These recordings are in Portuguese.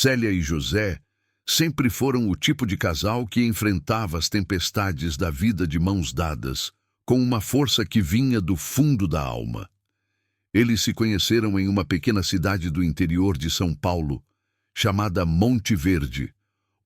Célia e José sempre foram o tipo de casal que enfrentava as tempestades da vida de mãos dadas, com uma força que vinha do fundo da alma. Eles se conheceram em uma pequena cidade do interior de São Paulo, chamada Monte Verde,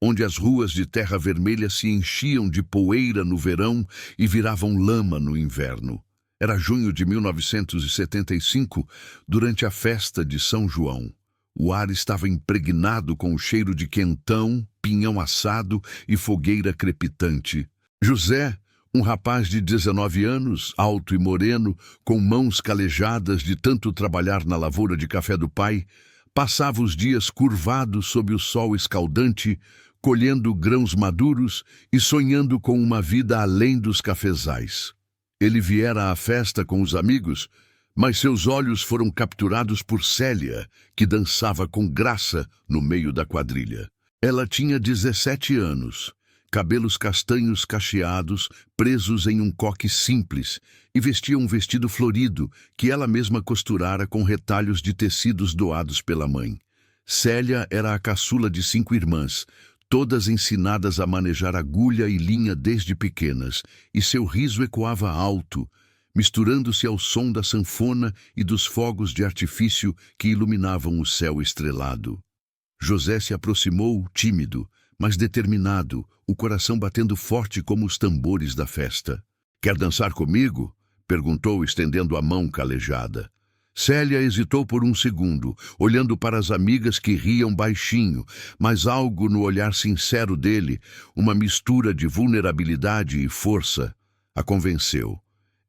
onde as ruas de terra vermelha se enchiam de poeira no verão e viravam lama no inverno. Era junho de 1975, durante a festa de São João. O ar estava impregnado com o cheiro de quentão, pinhão assado e fogueira crepitante. José, um rapaz de 19 anos, alto e moreno, com mãos calejadas de tanto trabalhar na lavoura de café do pai, passava os dias curvado sob o sol escaldante, colhendo grãos maduros e sonhando com uma vida além dos cafezais. Ele viera à festa com os amigos, mas seus olhos foram capturados por Célia, que dançava com graça no meio da quadrilha. Ela tinha 17 anos, cabelos castanhos cacheados, presos em um coque simples, e vestia um vestido florido que ela mesma costurara com retalhos de tecidos doados pela mãe. Célia era a caçula de 5 irmãs, todas ensinadas a manejar agulha e linha desde pequenas, e seu riso ecoava alto, misturando-se ao som da sanfona e dos fogos de artifício que iluminavam o céu estrelado. José se aproximou, tímido, mas determinado, o coração batendo forte como os tambores da festa. "Quer dançar comigo?" perguntou, estendendo a mão calejada. Célia hesitou por um segundo, olhando para as amigas que riam baixinho, mas algo no olhar sincero dele, uma mistura de vulnerabilidade e força, a convenceu.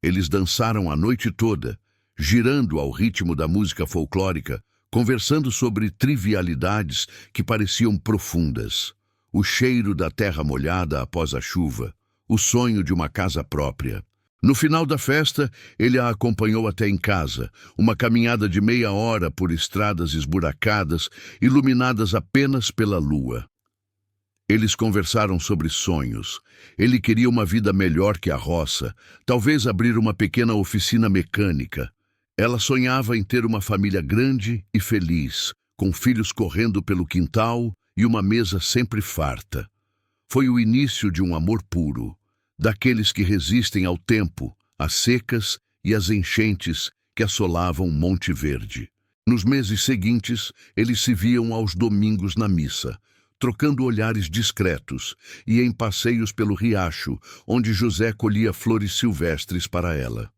Eles dançaram a noite toda, girando ao ritmo da música folclórica, conversando sobre trivialidades que pareciam profundas. O cheiro da terra molhada após a chuva, o sonho de uma casa própria. No final da festa, ele a acompanhou até em casa, uma caminhada de meia hora por estradas esburacadas, iluminadas apenas pela lua. Eles conversaram sobre sonhos. Ele queria uma vida melhor que a roça, talvez abrir uma pequena oficina mecânica. Ela sonhava em ter uma família grande e feliz, com filhos correndo pelo quintal e uma mesa sempre farta. Foi o início de um amor puro, daqueles que resistem ao tempo, às secas e às enchentes que assolavam Monte Verde. Nos meses seguintes, eles se viam aos domingos na missa, trocando olhares discretos, e em passeios pelo riacho, onde José colhia flores silvestres para ela.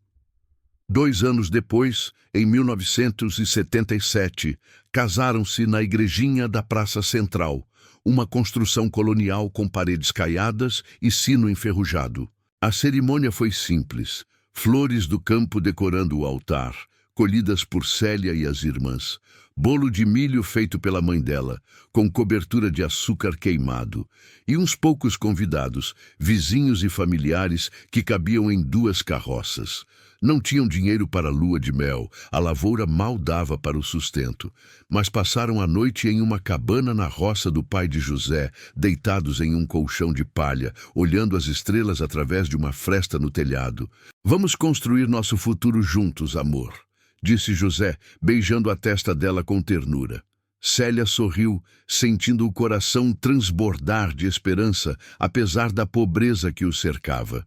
2 anos depois, em 1977, casaram-se na igrejinha da Praça Central, uma construção colonial com paredes caiadas e sino enferrujado. A cerimônia foi simples, flores do campo decorando o altar, colhidas por Célia e as irmãs, bolo de milho feito pela mãe dela, com cobertura de açúcar queimado, e uns poucos convidados, vizinhos e familiares, que cabiam em 2 carroças. Não tinham dinheiro para a lua de mel, a lavoura mal dava para o sustento, mas passaram a noite em uma cabana na roça do pai de José, deitados em um colchão de palha, olhando as estrelas através de uma fresta no telhado. "Vamos construir nosso futuro juntos, amor", disse José, beijando a testa dela com ternura. Célia sorriu, sentindo o coração transbordar de esperança, apesar da pobreza que o cercava.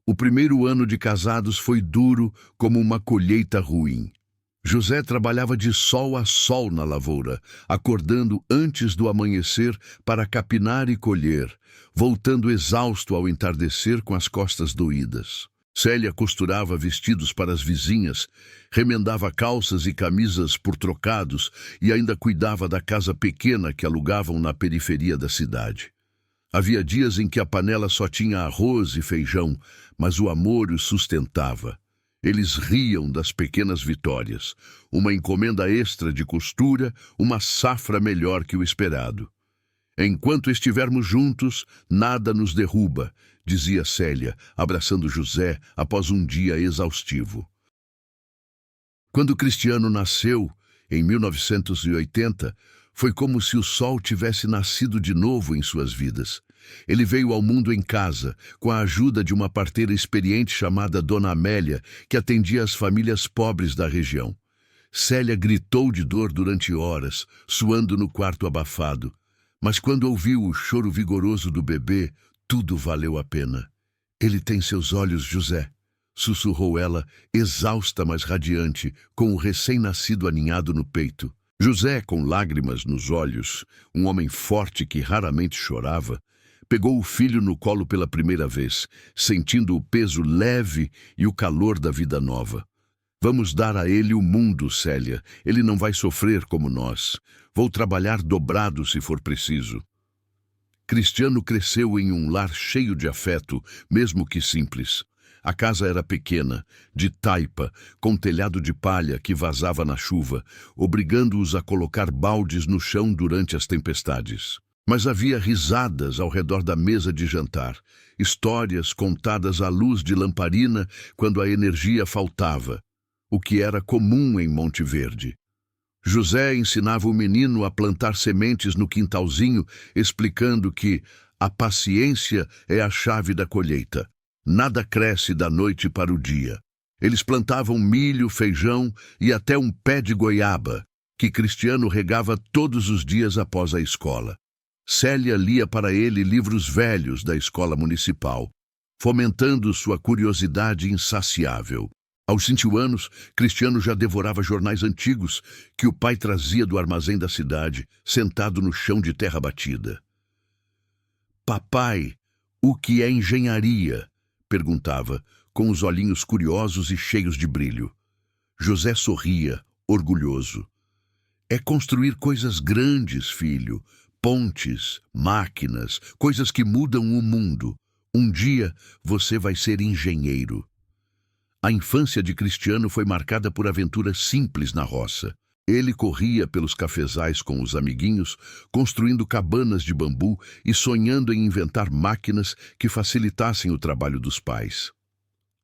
O primeiro ano de casados foi duro como uma colheita ruim. José trabalhava de sol a sol na lavoura, acordando antes do amanhecer para capinar e colher, voltando exausto ao entardecer com as costas doídas. Célia costurava vestidos para as vizinhas, remendava calças e camisas por trocados e ainda cuidava da casa pequena que alugavam na periferia da cidade. Havia dias em que a panela só tinha arroz e feijão, mas o amor os sustentava. Eles riam das pequenas vitórias, uma encomenda extra de costura, uma safra melhor que o esperado. "Enquanto estivermos juntos, nada nos derruba", dizia Célia, abraçando José após um dia exaustivo. Quando Cristiano nasceu, em 1980, foi como se o sol tivesse nascido de novo em suas vidas. Ele veio ao mundo em casa, com a ajuda de uma parteira experiente chamada Dona Amélia, que atendia as famílias pobres da região. Célia gritou de dor durante horas, suando no quarto abafado. Mas quando ouviu o choro vigoroso do bebê, tudo valeu a pena. Ele tem seus olhos, José, sussurrou ela, exausta, mas radiante, com o recém-nascido aninhado no peito. José, com lágrimas nos olhos, um homem forte que raramente chorava, pegou o filho no colo pela primeira vez, sentindo o peso leve e o calor da vida nova. Vamos dar a ele o mundo, Célia. Ele não vai sofrer como nós. Vou trabalhar dobrado se for preciso. Cristiano cresceu em um lar cheio de afeto, mesmo que simples. A casa era pequena, de taipa, com telhado de palha que vazava na chuva, obrigando-os a colocar baldes no chão durante as tempestades. Mas havia risadas ao redor da mesa de jantar, histórias contadas à luz de lamparina quando a energia faltava, o que era comum em Monte Verde. José ensinava o menino a plantar sementes no quintalzinho, explicando que a paciência é a chave da colheita. Nada cresce da noite para o dia. Eles plantavam milho, feijão e até um pé de goiaba, que Cristiano regava todos os dias após a escola. Célia lia para ele livros velhos da escola municipal, fomentando sua curiosidade insaciável. Aos 5 anos, Cristiano já devorava jornais antigos que o pai trazia do armazém da cidade, sentado no chão de terra batida. "Papai, o que é engenharia?" perguntava, com os olhinhos curiosos e cheios de brilho. José sorria, orgulhoso. "É construir coisas grandes, filho. Pontes, máquinas, coisas que mudam o mundo. Um dia você vai ser engenheiro." A infância de Cristiano foi marcada por aventuras simples na roça. Ele corria pelos cafezais com os amiguinhos, construindo cabanas de bambu e sonhando em inventar máquinas que facilitassem o trabalho dos pais.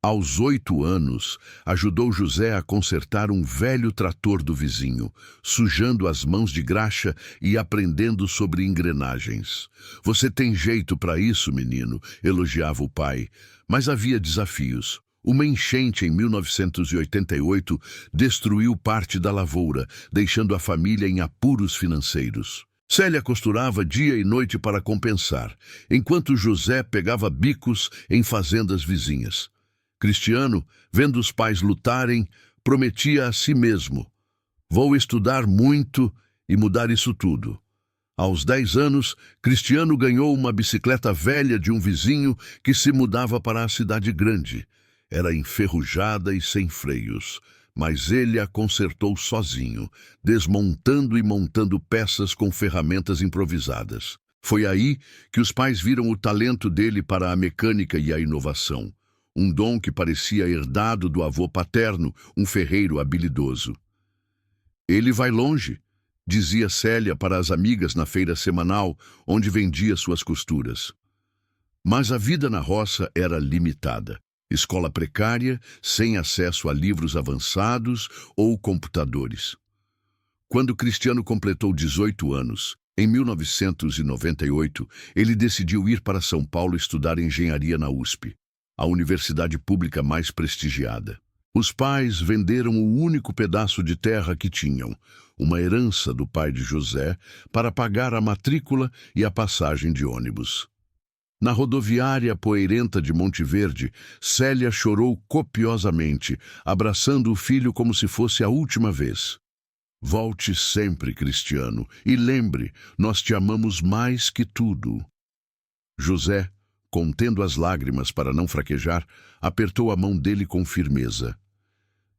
Aos 8 anos, ajudou José a consertar um velho trator do vizinho, sujando as mãos de graxa e aprendendo sobre engrenagens. "Você tem jeito para isso, menino", elogiava o pai, mas havia desafios. Uma enchente em 1988 destruiu parte da lavoura, deixando a família em apuros financeiros. Célia costurava dia e noite para compensar, enquanto José pegava bicos em fazendas vizinhas. Cristiano, vendo os pais lutarem, prometia a si mesmo: "Vou estudar muito e mudar isso tudo." Aos 10 anos, Cristiano ganhou uma bicicleta velha de um vizinho que se mudava para a cidade grande. Era enferrujada e sem freios, mas ele a consertou sozinho, desmontando e montando peças com ferramentas improvisadas. Foi aí que os pais viram o talento dele para a mecânica e a inovação, um dom que parecia herdado do avô paterno, um ferreiro habilidoso. "Ele vai longe", dizia Célia para as amigas na feira semanal, onde vendia suas costuras. Mas a vida na roça era limitada. Escola precária, sem acesso a livros avançados ou computadores. Quando Cristiano completou 18 anos, em 1998, ele decidiu ir para São Paulo estudar engenharia na USP, a universidade pública mais prestigiada. Os pais venderam o único pedaço de terra que tinham, uma herança do pai de José, para pagar a matrícula e a passagem de ônibus. Na rodoviária poeirenta de Monte Verde, Célia chorou copiosamente, abraçando o filho como se fosse a última vez. "Volte sempre, Cristiano, e lembre, nós te amamos mais que tudo." José, contendo as lágrimas para não fraquejar, apertou a mão dele com firmeza.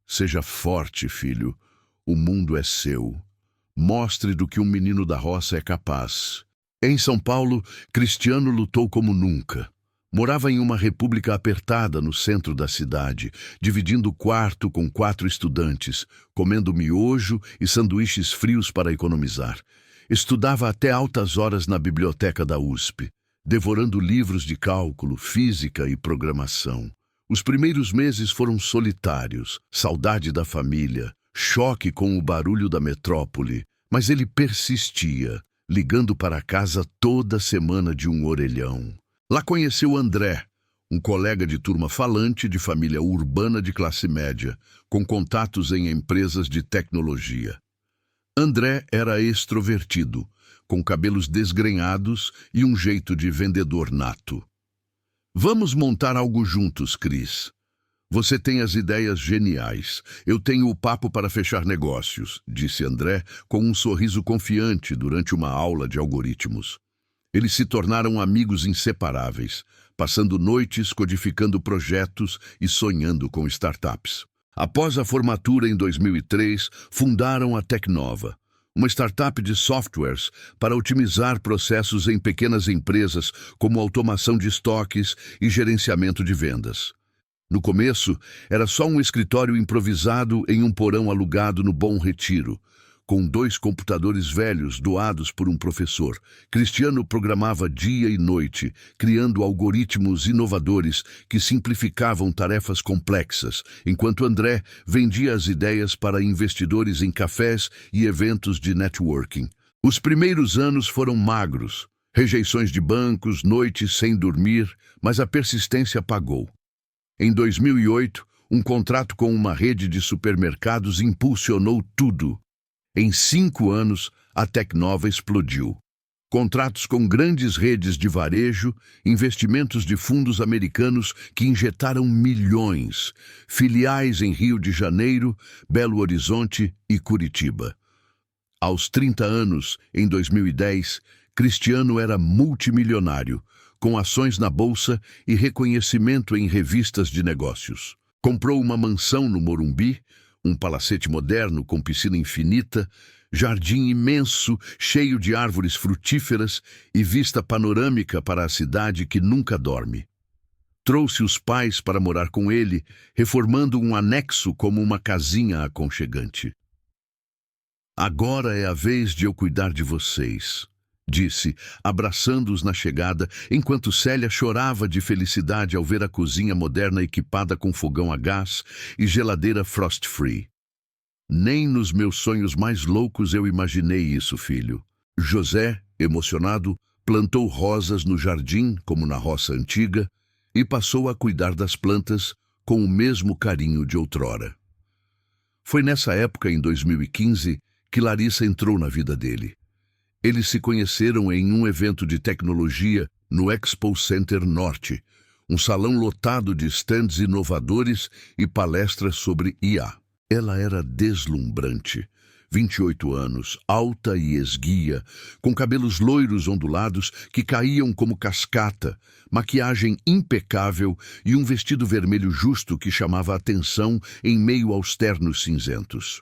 "Seja forte, filho. O mundo é seu. Mostre do que um menino da roça é capaz." Em São Paulo, Cristiano lutou como nunca. Morava em uma república apertada no centro da cidade, dividindo o quarto com 4 estudantes, comendo miojo e sanduíches frios para economizar. Estudava até altas horas na biblioteca da USP, devorando livros de cálculo, física e programação. Os primeiros meses foram solitários, saudade da família, choque com o barulho da metrópole, mas ele persistia, ligando para casa toda semana de um orelhão. Lá conheceu André, um colega de turma falante de família urbana de classe média, com contatos em empresas de tecnologia. André era extrovertido, com cabelos desgrenhados e um jeito de vendedor nato. Vamos montar algo juntos, Chris. Você tem as ideias geniais. Eu tenho o papo para fechar negócios, disse André com um sorriso confiante durante uma aula de algoritmos. Eles se tornaram amigos inseparáveis, passando noites codificando projetos e sonhando com startups. Após a formatura em 2003, fundaram a Tecnova, uma startup de softwares para otimizar processos em pequenas empresas, como automação de estoques e gerenciamento de vendas. No começo, era só um escritório improvisado em um porão alugado no Bom Retiro, com 2 computadores velhos doados por um professor. Cristiano programava dia e noite, criando algoritmos inovadores que simplificavam tarefas complexas, enquanto André vendia as ideias para investidores em cafés e eventos de networking. Os primeiros anos foram magros, rejeições de bancos, noites sem dormir, mas a persistência pagou. Em 2008, um contrato com uma rede de supermercados impulsionou tudo. Em 5 anos, a Tecnova explodiu. Contratos com grandes redes de varejo, investimentos de fundos americanos que injetaram milhões, filiais em Rio de Janeiro, Belo Horizonte e Curitiba. Aos 30 anos, em 2010, Cristiano era multimilionário, com ações na bolsa e reconhecimento em revistas de negócios. Comprou uma mansão no Morumbi, um palacete moderno com piscina infinita, jardim imenso, cheio de árvores frutíferas e vista panorâmica para a cidade que nunca dorme. Trouxe os pais para morar com ele, reformando um anexo como uma casinha aconchegante. Agora é a vez de eu cuidar de vocês, disse, abraçando-os na chegada, enquanto Célia chorava de felicidade ao ver a cozinha moderna equipada com fogão a gás e geladeira frost-free. Nem nos meus sonhos mais loucos eu imaginei isso, filho. José, emocionado, plantou rosas no jardim, como na roça antiga, e passou a cuidar das plantas com o mesmo carinho de outrora. Foi nessa época, em 2015, que Larissa entrou na vida dele. Eles se conheceram em um evento de tecnologia no Expo Center Norte, um salão lotado de stands inovadores e palestras sobre IA. Ela era deslumbrante, 28 anos, alta e esguia, com cabelos loiros ondulados que caíam como cascata, maquiagem impecável e um vestido vermelho justo que chamava a atenção em meio aos ternos cinzentos.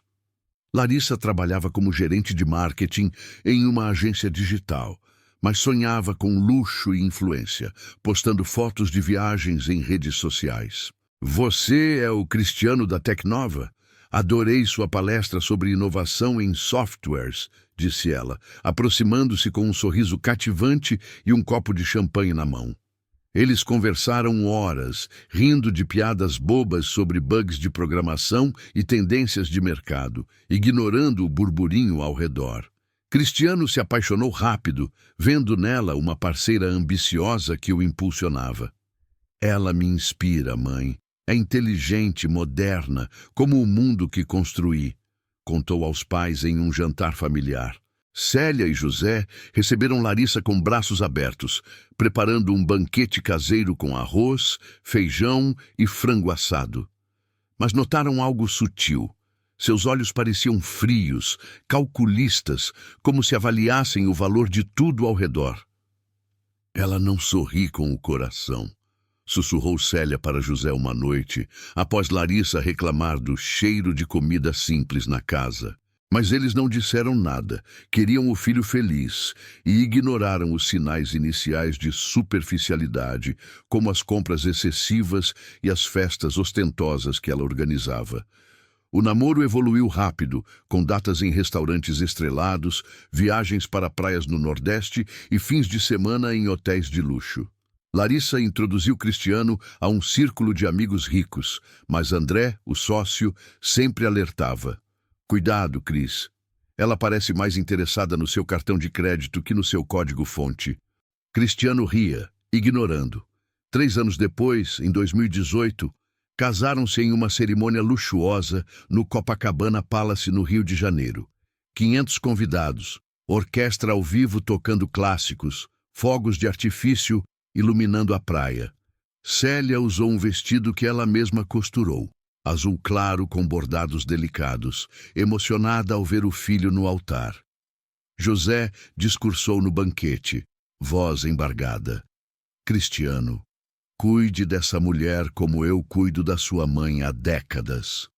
Larissa trabalhava como gerente de marketing em uma agência digital, mas sonhava com luxo e influência, postando fotos de viagens em redes sociais. Você é o Cristiano da Tecnova? Adorei sua palestra sobre inovação em softwares, disse ela, aproximando-se com um sorriso cativante e um copo de champanhe na mão. Eles conversaram horas, rindo de piadas bobas sobre bugs de programação e tendências de mercado, ignorando o burburinho ao redor. Cristiano se apaixonou rápido, vendo nela uma parceira ambiciosa que o impulsionava. Ela me inspira, mãe. É inteligente, moderna, como o mundo que construí, contou aos pais em um jantar familiar. Célia e José receberam Larissa com braços abertos, preparando um banquete caseiro com arroz, feijão e frango assado. Mas notaram algo sutil. Seus olhos pareciam frios, calculistas, como se avaliassem o valor de tudo ao redor. Ela não sorri com o coração, sussurrou Célia para José uma noite, após Larissa reclamar do cheiro de comida simples na casa. Mas eles não disseram nada, queriam o filho feliz e ignoraram os sinais iniciais de superficialidade, como as compras excessivas e as festas ostentosas que ela organizava. O namoro evoluiu rápido, com datas em restaurantes estrelados, viagens para praias no Nordeste e fins de semana em hotéis de luxo. Larissa introduziu Cristiano a um círculo de amigos ricos, mas André, o sócio, sempre alertava. Cuidado, Cris. Ela parece mais interessada no seu cartão de crédito que no seu código-fonte. Cristiano ria, ignorando. 3 anos depois, em 2018, casaram-se em uma cerimônia luxuosa no Copacabana Palace, no Rio de Janeiro. 500 convidados, orquestra ao vivo tocando clássicos, fogos de artifício iluminando a praia. Célia usou um vestido que ela mesma costurou, azul claro com bordados delicados, emocionada ao ver o filho no altar. José discursou no banquete, voz embargada. Cristiano, cuide dessa mulher como eu cuido da sua mãe há décadas.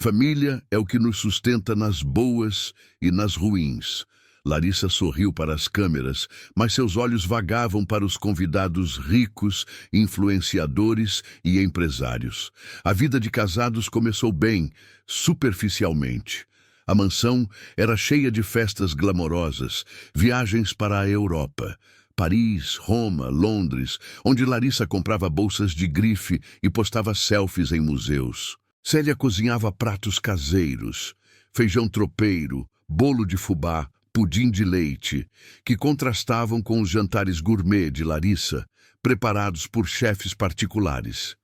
Família é o que nos sustenta nas boas e nas ruins. Larissa sorriu para as câmeras, mas seus olhos vagavam para os convidados ricos, influenciadores e empresários. A vida de casados começou bem, superficialmente. A mansão era cheia de festas glamorosas, viagens para a Europa, Paris, Roma, Londres, onde Larissa comprava bolsas de grife e postava selfies em museus. Célia cozinhava pratos caseiros, feijão tropeiro, bolo de fubá, pudim de leite, que contrastavam com os jantares gourmet de Larissa, preparados por chefes particulares.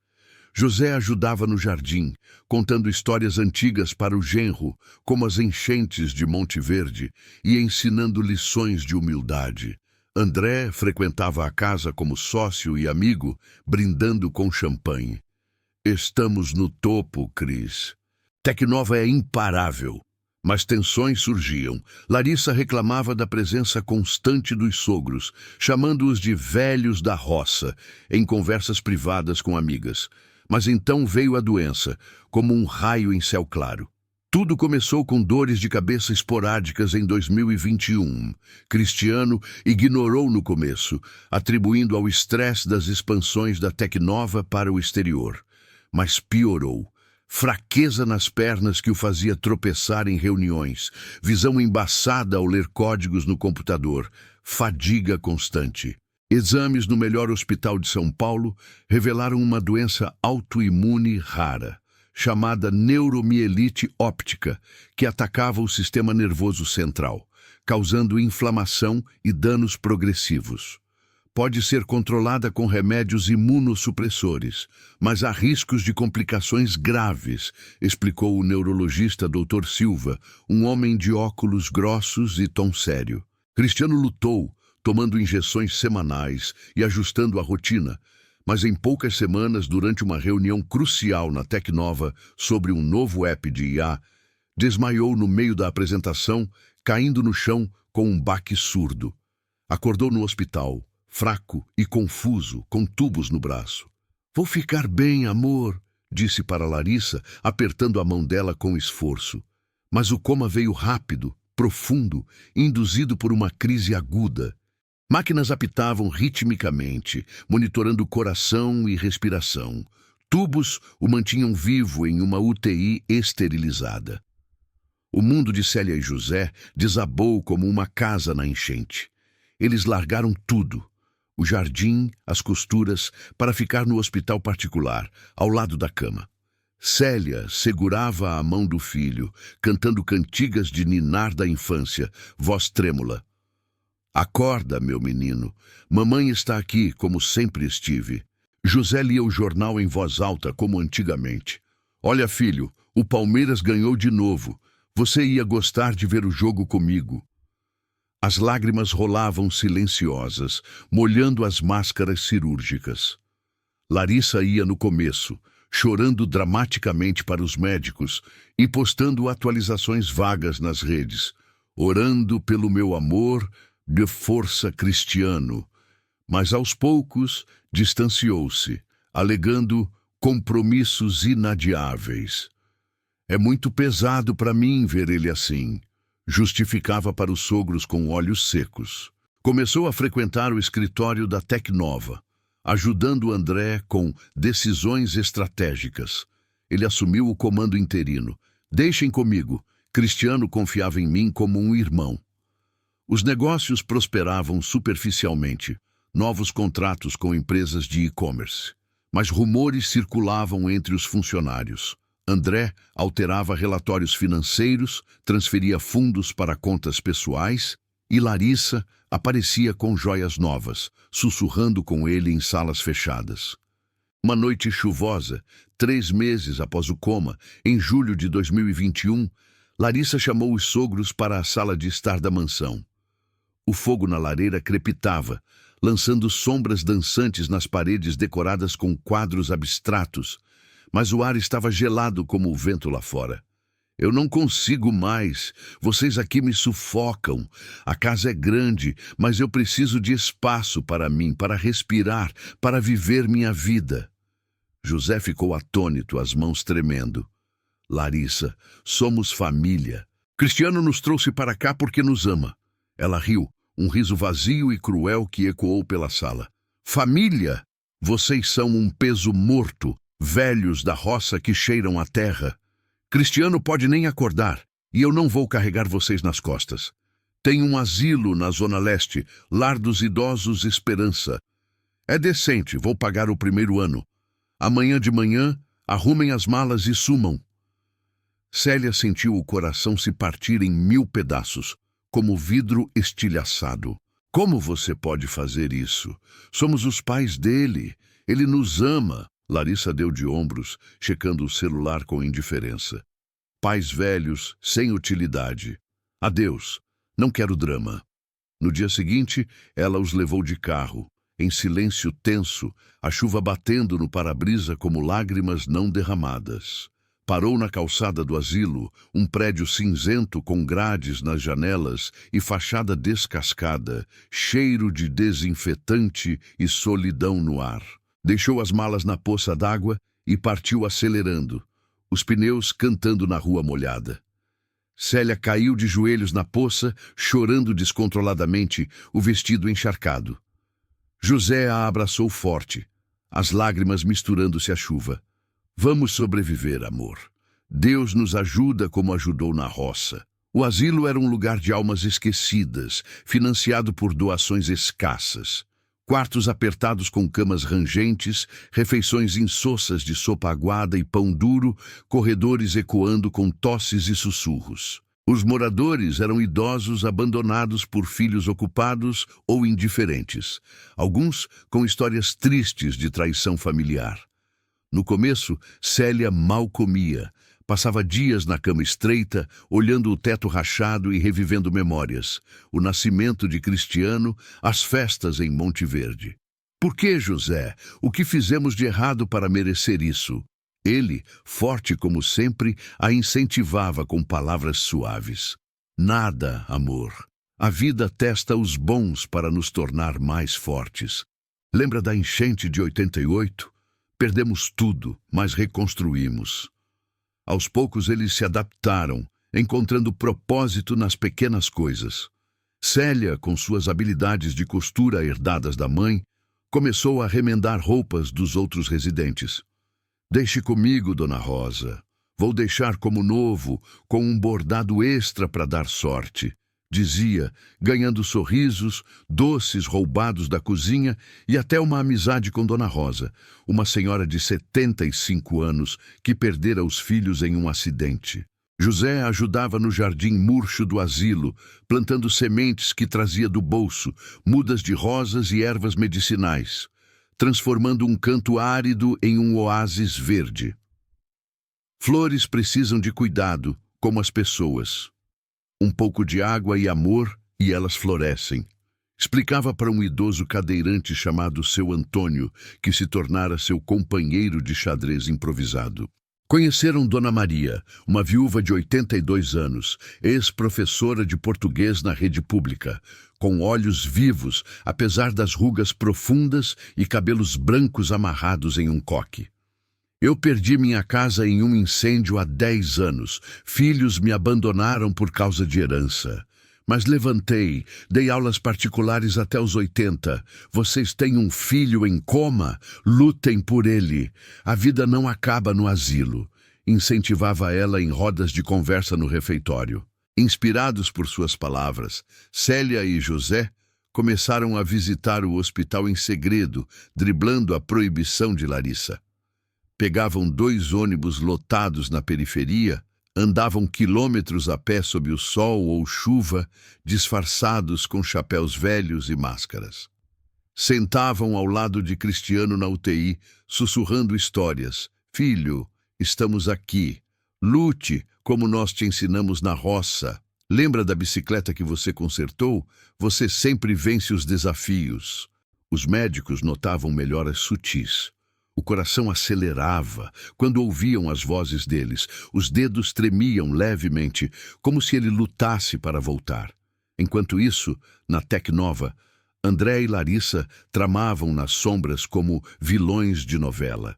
José ajudava no jardim, contando histórias antigas para o genro, como as enchentes de Monte Verde, e ensinando lições de humildade. André frequentava a casa como sócio e amigo, brindando com champanhe. Estamos no topo, Cris. Tecnova é imparável. Mas tensões surgiam. Larissa reclamava da presença constante dos sogros, chamando-os de velhos da roça, em conversas privadas com amigas. Mas então veio a doença, como um raio em céu claro. Tudo começou com dores de cabeça esporádicas em 2021. Cristiano ignorou no começo, atribuindo ao estresse das expansões da Tecnova para o exterior. Mas piorou. Fraqueza nas pernas que o fazia tropeçar em reuniões, visão embaçada ao ler códigos no computador, fadiga constante. Exames no melhor hospital de São Paulo revelaram uma doença autoimune rara, chamada neuromielite óptica, que atacava o sistema nervoso central, causando inflamação e danos progressivos. Pode ser controlada com remédios imunossupressores, mas há riscos de complicações graves, explicou o neurologista Dr. Silva, um homem de óculos grossos e tom sério. Cristiano lutou, tomando injeções semanais e ajustando a rotina, mas em poucas semanas, durante uma reunião crucial na Tecnova sobre um novo app de IA, desmaiou no meio da apresentação, caindo no chão com um baque surdo. Acordou no hospital, fraco e confuso, com tubos no braço. Vou ficar bem, amor, disse para Larissa, apertando a mão dela com esforço. Mas o coma veio rápido, profundo, induzido por uma crise aguda. Máquinas apitavam ritmicamente, monitorando coração e respiração. Tubos o mantinham vivo em uma UTI esterilizada. O mundo de Célia e José desabou como uma casa na enchente. Eles largaram tudo. O jardim, as costuras, para ficar no hospital particular, ao lado da cama. Célia segurava a mão do filho, cantando cantigas de ninar da infância, voz trêmula. Acorda, meu menino. Mamãe está aqui, como sempre estive. José lia o jornal em voz alta, como antigamente. Olha, filho, o Palmeiras ganhou de novo. Você ia gostar de ver o jogo comigo. As lágrimas rolavam silenciosas, molhando as máscaras cirúrgicas. Larissa ia no começo, chorando dramaticamente para os médicos e postando atualizações vagas nas redes, orando pelo meu amor de força Cristiano. Mas aos poucos distanciou-se, alegando compromissos inadiáveis. É muito pesado para mim ver ele assim. Justificava para os sogros com olhos secos. Começou a frequentar o escritório da Tecnova, ajudando André com decisões estratégicas. Ele assumiu o comando interino. Deixem comigo. Cristiano confiava em mim como um irmão. Os negócios prosperavam superficialmente. Novos contratos com empresas de e-commerce. Mas rumores circulavam entre os funcionários. André alterava relatórios financeiros, transferia fundos para contas pessoais E Larissa aparecia com joias novas, sussurrando com ele em salas fechadas. Uma noite chuvosa, 3 meses após o coma, em julho de 2021, Larissa chamou os sogros para a sala de estar da mansão. O fogo na lareira crepitava, lançando sombras dançantes nas paredes decoradas com quadros abstratos, mas o ar estava gelado como o vento lá fora. Eu não consigo mais. Vocês aqui me sufocam. A casa é grande, mas eu preciso de espaço para mim, para respirar, para viver minha vida. José ficou atônito, as mãos tremendo. Larissa, somos família. Cristiano nos trouxe para cá porque nos ama. Ela riu, um riso vazio e cruel que ecoou pela sala. Família? Vocês são um peso morto, velhos da roça que cheiram a terra. Cristiano pode nem acordar, e eu não vou carregar vocês nas costas. Tem um asilo na Zona Leste, Lar dos Idosos Esperança. É decente, vou pagar o primeiro ano. Amanhã de manhã, arrumem as malas e sumam. Célia sentiu o coração se partir em 1000 pedaços, como vidro estilhaçado. Como você pode fazer isso? Somos os pais dele. Ele nos ama. Larissa deu de ombros, checando o celular com indiferença. Pais velhos, sem utilidade. Adeus. Não quero drama. No dia seguinte, ela os levou de carro. Em silêncio tenso, a chuva batendo no para-brisa como lágrimas não derramadas. Parou na calçada do asilo, um prédio cinzento com grades nas janelas e fachada descascada, cheiro de desinfetante e solidão no ar. Deixou as malas na poça d'água e partiu acelerando, os pneus cantando na rua molhada. Célia caiu de joelhos na poça, chorando descontroladamente, o vestido encharcado. José a abraçou forte, as lágrimas misturando-se à chuva. Vamos sobreviver, amor. Deus nos ajuda como ajudou na roça. O asilo era um lugar de almas esquecidas, financiado por doações escassas. Quartos apertados com camas rangentes, refeições insossas de sopa aguada e pão duro, corredores ecoando com tosses e sussurros. Os moradores eram idosos abandonados por filhos ocupados ou indiferentes, alguns com histórias tristes de traição familiar. No começo, Célia mal comia, passava dias na cama estreita, olhando o teto rachado e revivendo memórias, o nascimento de Cristiano, as festas em Monte Verde. Por que, José? O que fizemos de errado para merecer isso? Ele, forte como sempre, a incentivava com palavras suaves. Nada, amor. A vida testa os bons para nos tornar mais fortes. Lembra da enchente de 88? Perdemos tudo, mas reconstruímos. Aos poucos eles se adaptaram, encontrando propósito nas pequenas coisas. Célia, com suas habilidades de costura herdadas da mãe, começou a remendar roupas dos outros residentes. Deixe comigo, Dona Rosa. Vou deixar como novo, com um bordado extra para dar sorte, dizia, ganhando sorrisos, doces roubados da cozinha e até uma amizade com Dona Rosa, uma senhora de 75 anos que perdera os filhos em um acidente. José ajudava no jardim murcho do asilo, plantando sementes que trazia do bolso, mudas de rosas e ervas medicinais, transformando um canto árido em um oásis verde. Flores precisam de cuidado, como as pessoas. Um pouco de água e amor e elas florescem. Explicava para um idoso cadeirante chamado seu Antônio, que se tornara seu companheiro de xadrez improvisado. Conheceram Dona Maria, uma viúva de 82 anos, ex-professora de português na rede pública, com olhos vivos, apesar das rugas profundas e cabelos brancos amarrados em um coque. Eu perdi minha casa em um incêndio há 10 anos. Filhos me abandonaram por causa de herança. Mas levantei, dei aulas particulares até os 80. Vocês têm um filho em coma? Lutem por ele. A vida não acaba no asilo. Incentivava ela em rodas de conversa no refeitório. Inspirados por suas palavras, Célia e José começaram a visitar o hospital em segredo, driblando a proibição de Larissa. Pegavam 2 ônibus lotados na periferia, Andavam quilômetros a pé sob o sol ou chuva, disfarçados com chapéus velhos e máscaras. Sentavam ao lado de Cristiano na UTI, sussurrando histórias. Filho, estamos aqui. Lute, como nós te ensinamos na roça. Lembra da bicicleta que você consertou? Você sempre vence os desafios. Os médicos notavam melhoras sutis. O coração acelerava quando ouviam as vozes deles. Os dedos tremiam levemente, como se ele lutasse para voltar. Enquanto isso, na Tecnova, André e Larissa tramavam nas sombras como vilões de novela.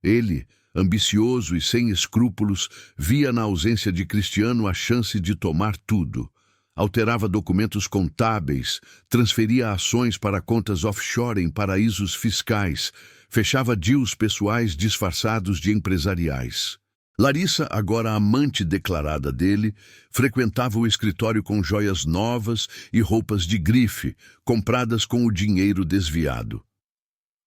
Ele, ambicioso e sem escrúpulos, via na ausência de Cristiano a chance de tomar tudo. Alterava documentos contábeis, transferia ações para contas offshore em paraísos fiscais, fechava deals pessoais disfarçados de empresariais. Larissa, agora amante declarada dele, frequentava o escritório com joias novas e roupas de grife, compradas com o dinheiro desviado.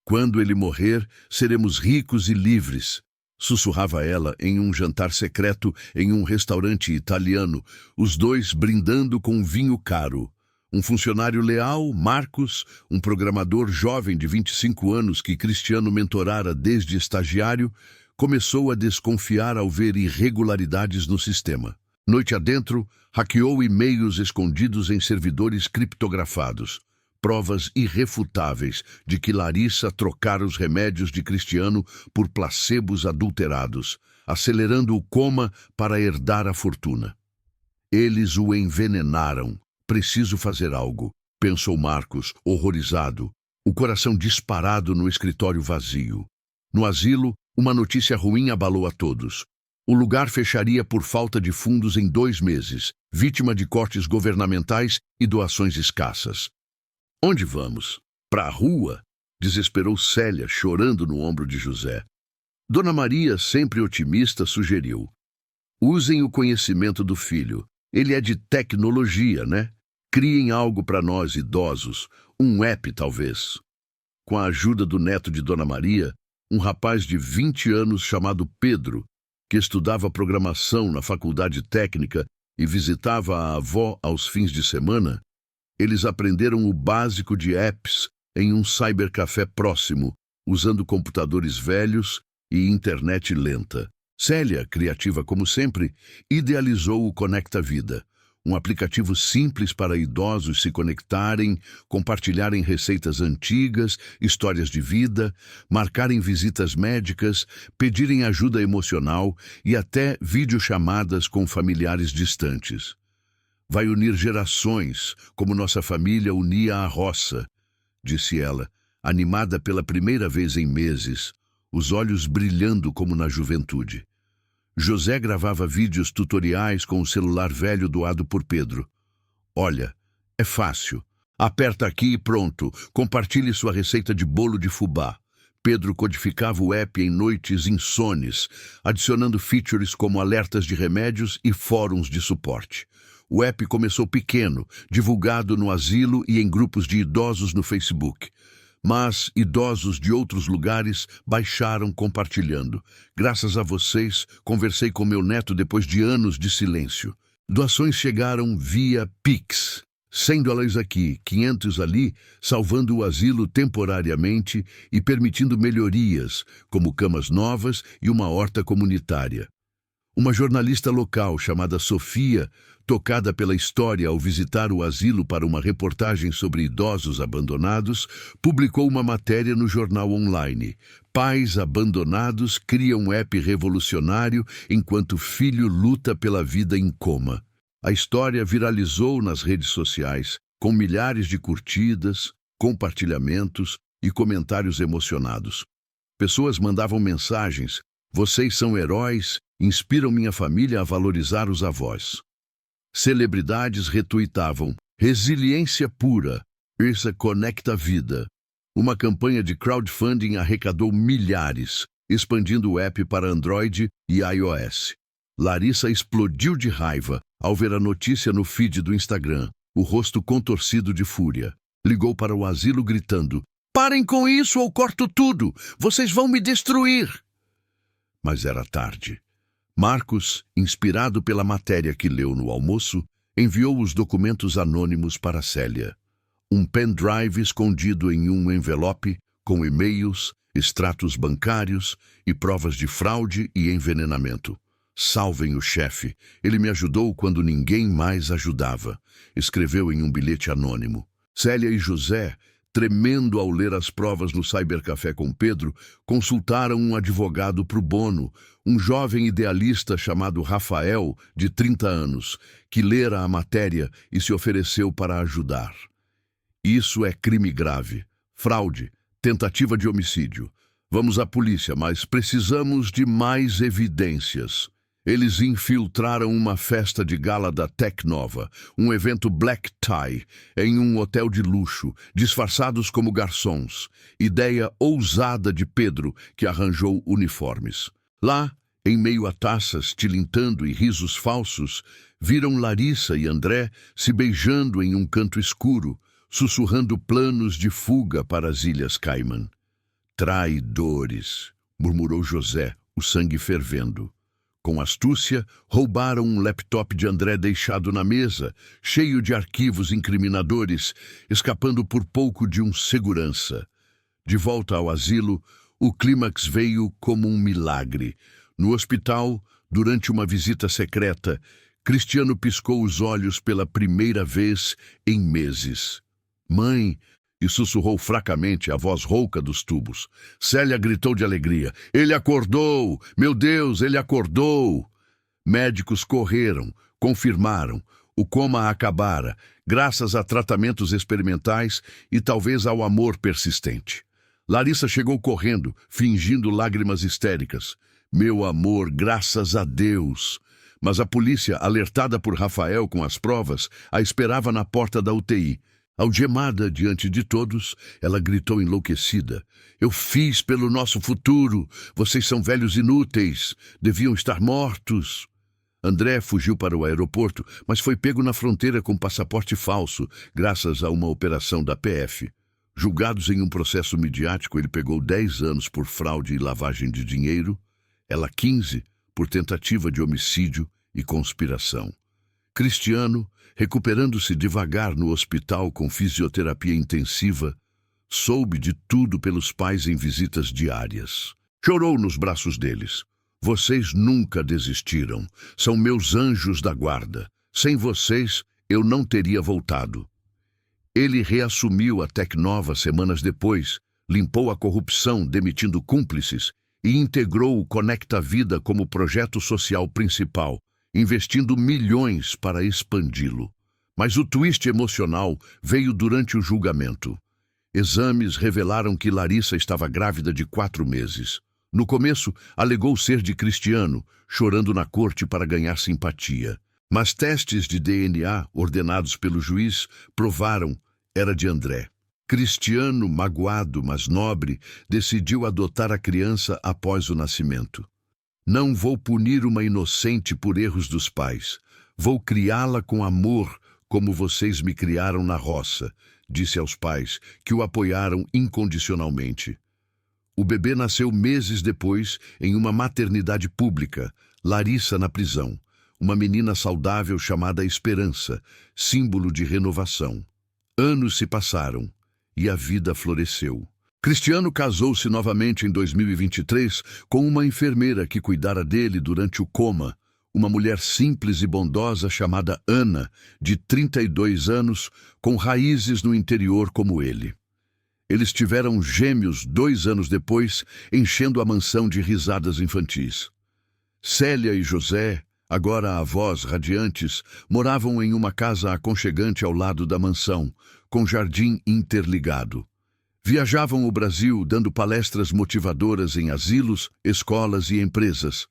Quando ele morrer, seremos ricos e livres, sussurrava ela em um jantar secreto em um restaurante italiano, os dois brindando com vinho caro. Um funcionário leal, Marcos, um programador jovem de 25 anos que Cristiano mentorara desde estagiário, começou a desconfiar ao ver irregularidades no sistema. Noite adentro, hackeou e-mails escondidos em servidores criptografados. Provas irrefutáveis de que Larissa trocara os remédios de Cristiano por placebos adulterados, acelerando o coma para herdar a fortuna. Eles o envenenaram. Preciso fazer algo, pensou Marcos, horrorizado, o coração disparado no escritório vazio. No asilo, uma notícia ruim abalou a todos. O lugar fecharia por falta de fundos em 2 meses, vítima de cortes governamentais e doações escassas. Onde vamos? Para a rua? Desesperou Célia, chorando no ombro de José. Dona Maria, sempre otimista, sugeriu. Usem o conhecimento do filho. Ele é de tecnologia, né? Criem algo para nós idosos, um app talvez. Com a ajuda do neto de Dona Maria, um rapaz de 20 anos chamado Pedro, que estudava programação na faculdade técnica e visitava a avó aos fins de semana, eles aprenderam o básico de apps em um cybercafé próximo, usando computadores velhos e internet lenta. Célia, criativa como sempre, idealizou o Conecta Vida, um aplicativo simples para idosos se conectarem, compartilharem receitas antigas, histórias de vida, marcarem visitas médicas, pedirem ajuda emocional e até videochamadas com familiares distantes. Vai unir gerações, como nossa família unia a roça, disse ela, animada pela primeira vez em meses, os olhos brilhando como na juventude. José gravava vídeos tutoriais com o celular velho doado por Pedro. Olha, é fácil. Aperta aqui e pronto. Compartilhe sua receita de bolo de fubá. Pedro codificava o app em noites insones, adicionando features como alertas de remédios e fóruns de suporte. O app começou pequeno, divulgado no asilo e em grupos de idosos no Facebook. Mas idosos de outros lugares baixaram compartilhando. Graças a vocês, conversei com meu neto depois de anos de silêncio. Doações chegaram via Pix. $100 aqui, 500 ali, salvando o asilo temporariamente e permitindo melhorias, como camas novas e uma horta comunitária. Uma jornalista local chamada Sofia, tocada pela história ao visitar o asilo para uma reportagem sobre idosos abandonados, publicou uma matéria no jornal online. Pais abandonados criam um app revolucionário enquanto filho luta pela vida em coma. A história viralizou nas redes sociais, com milhares de curtidas, compartilhamentos e comentários emocionados. Pessoas mandavam mensagens: "Vocês são heróis, inspiram minha família a valorizar os avós." Celebridades retuitavam: "Resiliência pura, essa conecta a vida." Uma campanha de crowdfunding arrecadou milhares, expandindo o app para Android e iOS. Larissa explodiu de raiva ao ver a notícia no feed do Instagram, o rosto contorcido de fúria. Ligou para o asilo gritando: "Parem com isso ou corto tudo! Vocês vão me destruir!" Mas era tarde. Marcos, inspirado pela matéria que leu no almoço, enviou os documentos anônimos para Célia. Um pendrive escondido em um envelope com e-mails, extratos bancários e provas de fraude e envenenamento. Salvem o chefe. Ele me ajudou quando ninguém mais ajudava, escreveu em um bilhete anônimo. Célia e José, tremendo ao ler as provas no Cybercafé com Pedro, consultaram um advogado pro bono, um jovem idealista chamado Rafael, de 30 anos, que lera a matéria e se ofereceu para ajudar. Isso é crime grave, fraude, tentativa de homicídio. Vamos à polícia, mas precisamos de mais evidências. Eles infiltraram uma festa de gala da Tecnova, um evento black tie, em um hotel de luxo, disfarçados como garçons. Ideia ousada de Pedro, que arranjou uniformes. Lá, em meio a taças, tilintando e risos falsos, viram Larissa e André se beijando em um canto escuro, sussurrando planos de fuga para as Ilhas Caimã. Traidores, murmurou José, o sangue fervendo. Com astúcia, roubaram um laptop de André deixado na mesa, cheio de arquivos incriminadores, escapando por pouco de um segurança. De volta ao asilo, o clímax veio como um milagre. No hospital, durante uma visita secreta, Cristiano piscou os olhos pela primeira vez em meses. Mãe, e sussurrou fracamente a voz rouca dos tubos. Célia gritou de alegria. Ele acordou! Meu Deus, ele acordou! Médicos correram, confirmaram. O coma acabara, graças a tratamentos experimentais e talvez ao amor persistente. Larissa chegou correndo, fingindo lágrimas histéricas. Meu amor, graças a Deus! Mas a polícia, alertada por Rafael com as provas, a esperava na porta da UTI. Algemada diante de todos, ela gritou enlouquecida. Eu fiz pelo nosso futuro. Vocês são velhos inúteis. Deviam estar mortos. André fugiu para o aeroporto, mas foi pego na fronteira com passaporte falso, graças a uma operação da PF. Julgados em um processo midiático, ele pegou 10 anos por fraude e lavagem de dinheiro, ela 15 por tentativa de homicídio e conspiração. Cristiano, recuperando-se devagar no hospital com fisioterapia intensiva, soube de tudo pelos pais em visitas diárias. Chorou nos braços deles. Vocês nunca desistiram. São meus anjos da guarda. Sem vocês, eu não teria voltado. Ele reassumiu a Tecnova semanas depois, limpou a corrupção, demitindo cúmplices, e integrou o Conecta Vida como projeto social principal, investindo milhões para expandi-lo. Mas o twist emocional veio durante o julgamento. Exames revelaram que Larissa estava grávida de 4 meses. No começo, alegou ser de Cristiano, chorando na corte para ganhar simpatia. Mas testes de DNA, ordenados pelo juiz, provaram era de André. Cristiano, magoado, mas nobre, decidiu adotar a criança após o nascimento. Não vou punir uma inocente por erros dos pais. Vou criá-la com amor, como vocês me criaram na roça, disse aos pais, que o apoiaram incondicionalmente. O bebê nasceu meses depois em uma maternidade pública, Larissa na prisão, uma menina saudável chamada Esperança, símbolo de renovação. Anos se passaram e a vida floresceu. Cristiano casou-se novamente em 2023 com uma enfermeira que cuidara dele durante o coma, uma mulher simples e bondosa chamada Ana, de 32 anos, com raízes no interior como ele. Eles tiveram gêmeos 2 anos depois, enchendo a mansão de risadas infantis. Célia e José, agora avós radiantes, moravam em uma casa aconchegante ao lado da mansão, com jardim interligado. Viajavam o Brasil dando palestras motivadoras em asilos, escolas e empresas.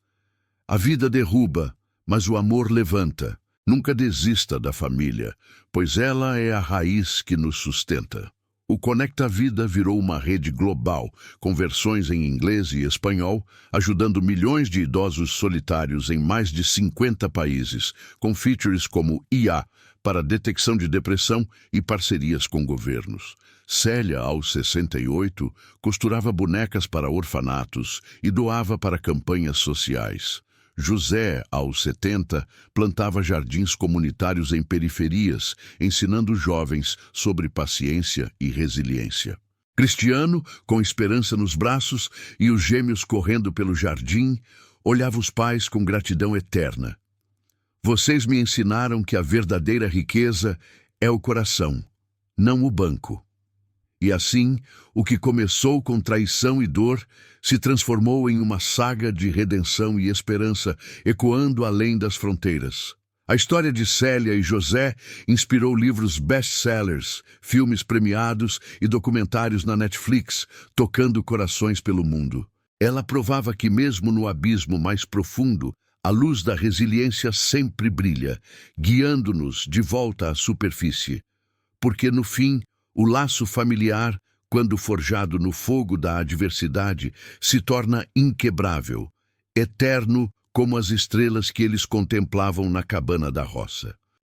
A vida derruba, mas o amor levanta. Nunca desista da família, pois ela é a raiz que nos sustenta. O Conecta Vida virou uma rede global, com versões em inglês e espanhol, ajudando milhões de idosos solitários em mais de 50 países, com features como IA, para detecção de depressão e parcerias com governos. Célia, aos 68, costurava bonecas para orfanatos e doava para campanhas sociais. José, aos 70, plantava jardins comunitários em periferias, ensinando jovens sobre paciência e resiliência. Cristiano, com esperança nos braços e os gêmeos correndo pelo jardim, olhava os pais com gratidão eterna. Vocês me ensinaram que a verdadeira riqueza é o coração, não o banco. E assim, o que começou com traição e dor se transformou em uma saga de redenção e esperança, ecoando além das fronteiras. A história de Célia e José inspirou livros best-sellers, filmes premiados e documentários na Netflix, tocando corações pelo mundo. Ela provava que mesmo no abismo mais profundo, a luz da resiliência sempre brilha, guiando-nos de volta à superfície. Porque, no fim, o laço familiar, quando forjado no fogo da adversidade, se torna inquebrável, eterno como as estrelas que eles contemplavam na cabana da roça.